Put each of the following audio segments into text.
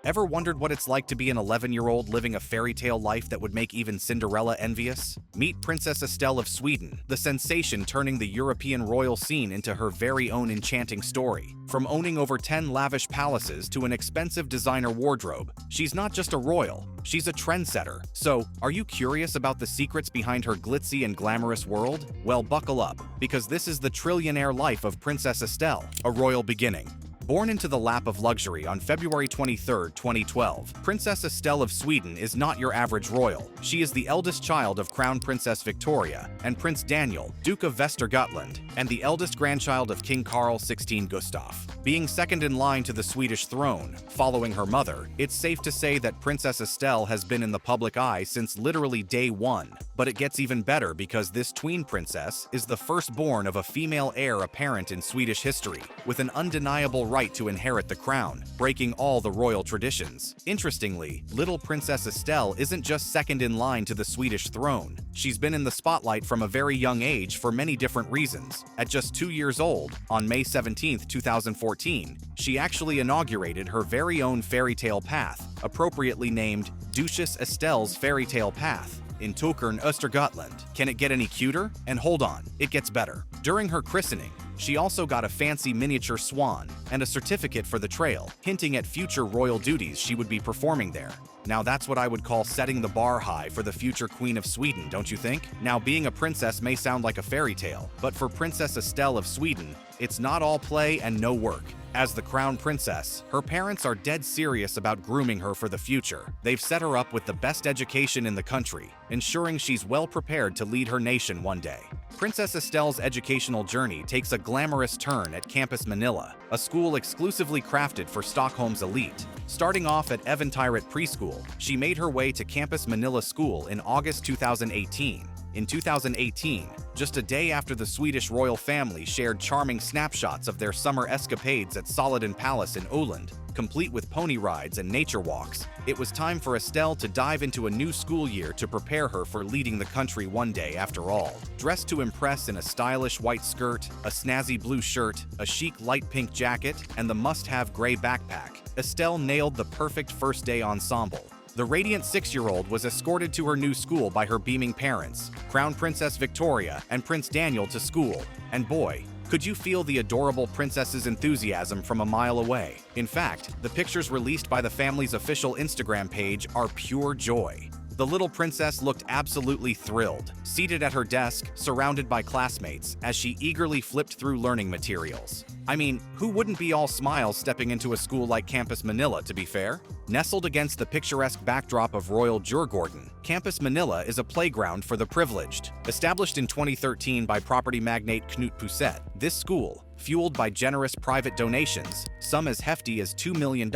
Ever wondered what it's like to be an 11-year-old living a fairy tale life that would make even Cinderella envious? Meet Princess Estelle of Sweden, the sensation turning the European royal scene into her very own enchanting story. From owning over 10 lavish palaces to an expensive designer wardrobe, she's not just a royal, she's a trendsetter. So, are you curious about the secrets behind her glitzy and glamorous world? Well, buckle up, because this is the trillionaire life of Princess Estelle, a royal beginning. Born into the lap of luxury on February 23, 2012, Princess Estelle of Sweden is not your average royal. She is the eldest child of Crown Princess Victoria and Prince Daniel, Duke of Västergötland, and the eldest grandchild of King Carl XVI Gustaf. Being second in line to the Swedish throne, following her mother, it's safe to say that Princess Estelle has been in the public eye since literally day one. But it gets even better because this tween princess is the firstborn of a female heir apparent in Swedish history, with an undeniable right to inherit the crown, breaking all the royal traditions. Interestingly, little Princess Estelle isn't just second in line to the Swedish throne. She's been in the spotlight from a very young age for many different reasons. At just 2 years old, on May 17, 2014, she actually inaugurated her very own fairy tale path, appropriately named Duchess Estelle's Fairy Tale Path, in Tokern, Östergötland. Can it get any cuter? And hold on, it gets better. During her christening, she also got a fancy miniature swan and a certificate for the trail, hinting at future royal duties she would be performing there. Now that's what I would call setting the bar high for the future Queen of Sweden, don't you think? Now, being a princess may sound like a fairy tale, but for Princess Estelle of Sweden, it's not all play and no work. As the crown princess, her parents are dead serious about grooming her for the future. They've set her up with the best education in the country, ensuring she's well prepared to lead her nation one day. Princess Estelle's educational journey takes a glamorous turn at Campus Manila, a school exclusively crafted for Stockholm's elite. Starting off at Äventyret Preschool, she made her way to Campus Manila School in August 2018. In 2018, just a day after the Swedish royal family shared charming snapshots of their summer escapades at Saladin Palace in Öland, complete with pony rides and nature walks, it was time for Estelle to dive into a new school year to prepare her for leading the country one day after all. Dressed to impress in a stylish white skirt, a snazzy blue shirt, a chic light pink jacket, and the must-have gray backpack, Estelle nailed the perfect first-day ensemble. The radiant 6-year-old was escorted to her new school by her beaming parents, Crown Princess Victoria and Prince Daniel, to school. And boy, could you feel the adorable princess's enthusiasm from a mile away. In fact, the pictures released by the family's official Instagram page are pure joy. The little princess looked absolutely thrilled, seated at her desk, surrounded by classmates, as she eagerly flipped through learning materials. I mean, who wouldn't be all smiles stepping into a school like Campus Manila, to be fair? Nestled against the picturesque backdrop of Royal Djurgården, Campus Manila is a playground for the privileged. Established in 2013 by property magnate Knut Pusset, this school, fueled by generous private donations, some as hefty as $2 million,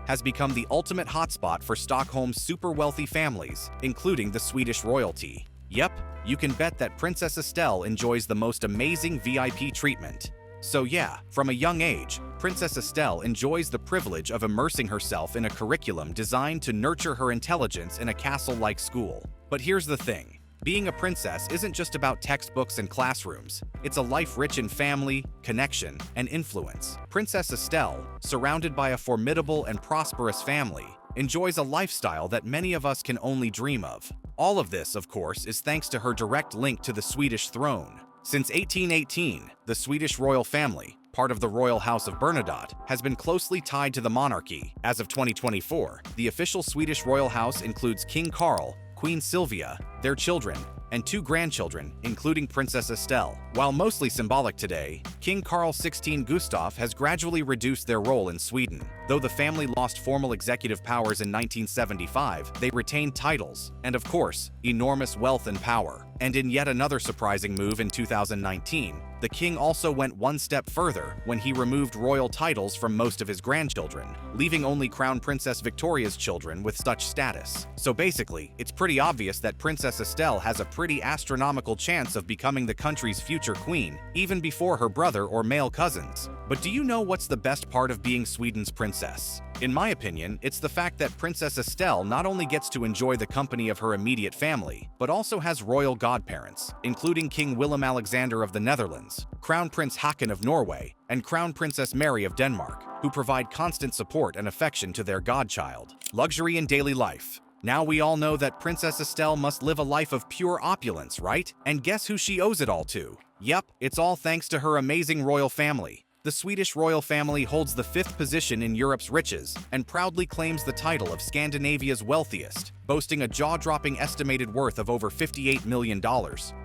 has become the ultimate hotspot for Stockholm's super wealthy families, including the Swedish royalty. Yep, you can bet that Princess Estelle enjoys the most amazing VIP treatment. So yeah, from a young age, Princess Estelle enjoys the privilege of immersing herself in a curriculum designed to nurture her intelligence in a castle-like school. But here's the thing. Being a princess isn't just about textbooks and classrooms. It's a life rich in family, connection, and influence. Princess Estelle, surrounded by a formidable and prosperous family, enjoys a lifestyle that many of us can only dream of. All of this, of course, is thanks to her direct link to the Swedish throne. Since 1818, the Swedish royal family, part of the royal house of Bernadotte, has been closely tied to the monarchy. As of 2024, the official Swedish royal house includes King Carl, Queen Sylvia, their children, and 2 grandchildren, including Princess Estelle. While mostly symbolic today, King Carl XVI Gustaf has gradually reduced their role in Sweden. Though the family lost formal executive powers in 1975, they retained titles, and of course, enormous wealth and power. And in yet another surprising move in 2019, the king also went one step further when he removed royal titles from most of his grandchildren, leaving only Crown Princess Victoria's children with such status. So basically, it's pretty obvious that Princess Estelle has a pretty astronomical chance of becoming the country's future queen, even before her brother or male cousins. But do you know what's the best part of being Sweden's princess? In my opinion, it's the fact that Princess Estelle not only gets to enjoy the company of her immediate family, but also has royal godparents, including King Willem-Alexander of the Netherlands, sons, Crown Prince Haakon of Norway and Crown Princess Mary of Denmark, who provide constant support and affection to their godchild. Luxury in daily life. Now we all know that Princess Estelle must live a life of pure opulence, right? And guess who she owes it all to? Yep, it's all thanks to her amazing royal family. The Swedish royal family holds the 5th position in Europe's riches and proudly claims the title of Scandinavia's wealthiest, boasting a jaw-dropping estimated worth of over $58 million,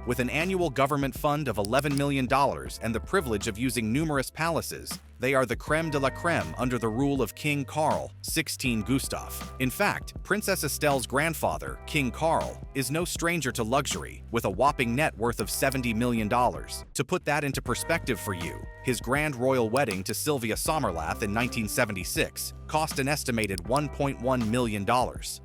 with an annual government fund of $11 million and the privilege of using numerous palaces. They are the creme de la creme under the rule of King Carl XVI Gustaf. In fact, Princess Estelle's grandfather, King Carl, is no stranger to luxury, with a whopping net worth of $70 million. To put that into perspective for you, his grand royal wedding to Sylvia Sommerlath in 1976 cost an estimated $1.1 million.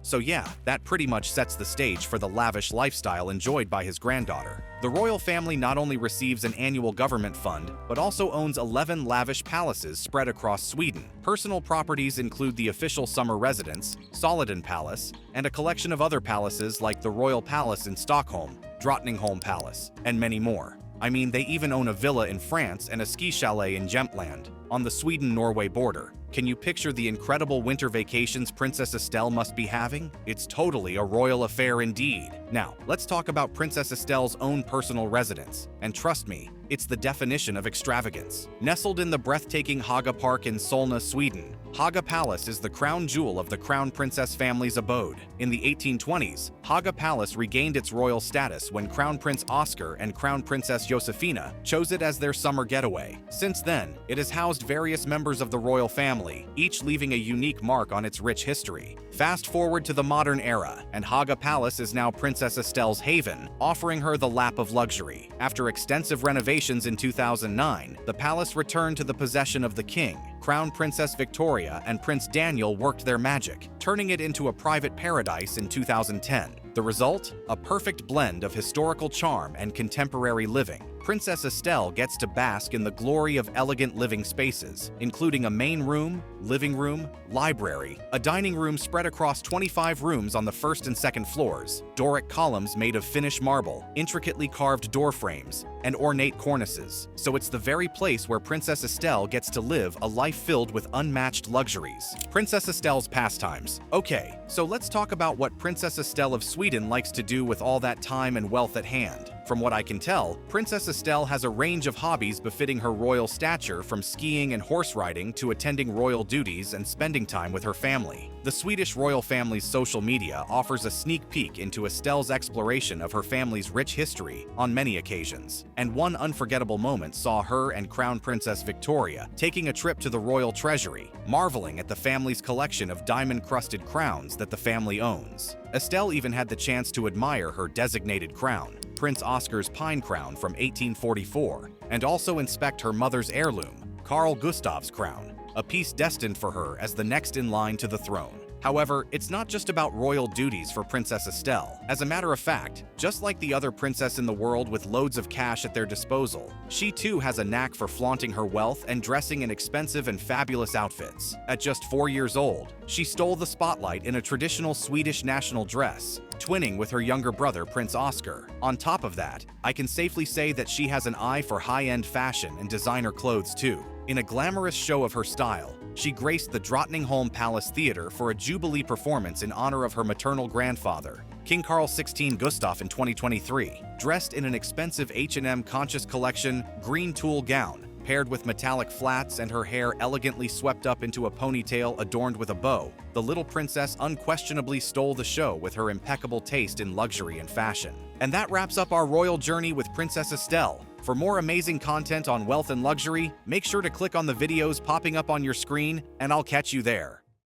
So yeah, that pretty much sets the stage for the lavish lifestyle enjoyed by his granddaughter. The royal family not only receives an annual government fund, but also owns 11 lavish palaces spread across Sweden. Personal properties include the official summer residence, Solliden Palace, and a collection of other palaces like the Royal Palace in Stockholm, Drottningholm Palace, and many more. I mean, they even own a villa in France and a ski chalet in Jämtland, on the Sweden-Norway border. Can you picture the incredible winter vacations Princess Estelle must be having? It's totally a royal affair indeed. Now, let's talk about Princess Estelle's own personal residence. And trust me, it's the definition of extravagance. Nestled in the breathtaking Haga Park in Solna, Sweden, Haga Palace is the crown jewel of the Crown Princess family's abode. In the 1820s, Haga Palace regained its royal status when Crown Prince Oscar and Crown Princess Josefina chose it as their summer getaway. Since then, it has housed various members of the royal family, each leaving a unique mark on its rich history. Fast forward to the modern era, and Haga Palace is now Princess Estelle's haven, offering her the lap of luxury. After extensive renovations in 2009, the palace returned to the possession of the king. Crown Princess Victoria and Prince Daniel worked their magic, turning it into a private paradise in 2010. The result? A perfect blend of historical charm and contemporary living. Princess Estelle gets to bask in the glory of elegant living spaces, including a main room, living room, library, a dining room spread across 25 rooms on the first and second floors, Doric columns made of Finnish marble, intricately carved door frames, and ornate cornices. So it's the very place where Princess Estelle gets to live a life filled with unmatched luxuries. Princess Estelle's pastimes. Okay, so let's talk about what Princess Estelle of Sweden likes to do with all that time and wealth at hand. From what I can tell, Princess Estelle has a range of hobbies befitting her royal stature, from skiing and horse riding to attending royal duties and spending time with her family. The Swedish royal family's social media offers a sneak peek into Estelle's exploration of her family's rich history on many occasions. And one unforgettable moment saw her and Crown Princess Victoria taking a trip to the royal treasury, marveling at the family's collection of diamond-crusted crowns that the family owns. Estelle even had the chance to admire her designated crown, Prince Oscar's pine crown from 1844, and also inspect her mother's heirloom, Carl Gustaf's crown, a piece destined for her as the next in line to the throne. However, it's not just about royal duties for Princess Estelle. As a matter of fact, just like the other princess in the world with loads of cash at their disposal, she too has a knack for flaunting her wealth and dressing in expensive and fabulous outfits. At just 4 years old, she stole the spotlight in a traditional Swedish national dress, twinning with her younger brother Prince Oscar. On top of that, I can safely say that she has an eye for high-end fashion and designer clothes too. In a glamorous show of her style, she graced the Drottningholm Palace Theatre for a Jubilee performance in honor of her maternal grandfather, King Carl XVI Gustaf, in 2023. Dressed in an expensive H&M Conscious Collection green tulle gown, paired with metallic flats and her hair elegantly swept up into a ponytail adorned with a bow, the little princess unquestionably stole the show with her impeccable taste in luxury and fashion. And that wraps up our royal journey with Princess Estelle. For more amazing content on wealth and luxury, make sure to click on the videos popping up on your screen, and I'll catch you there.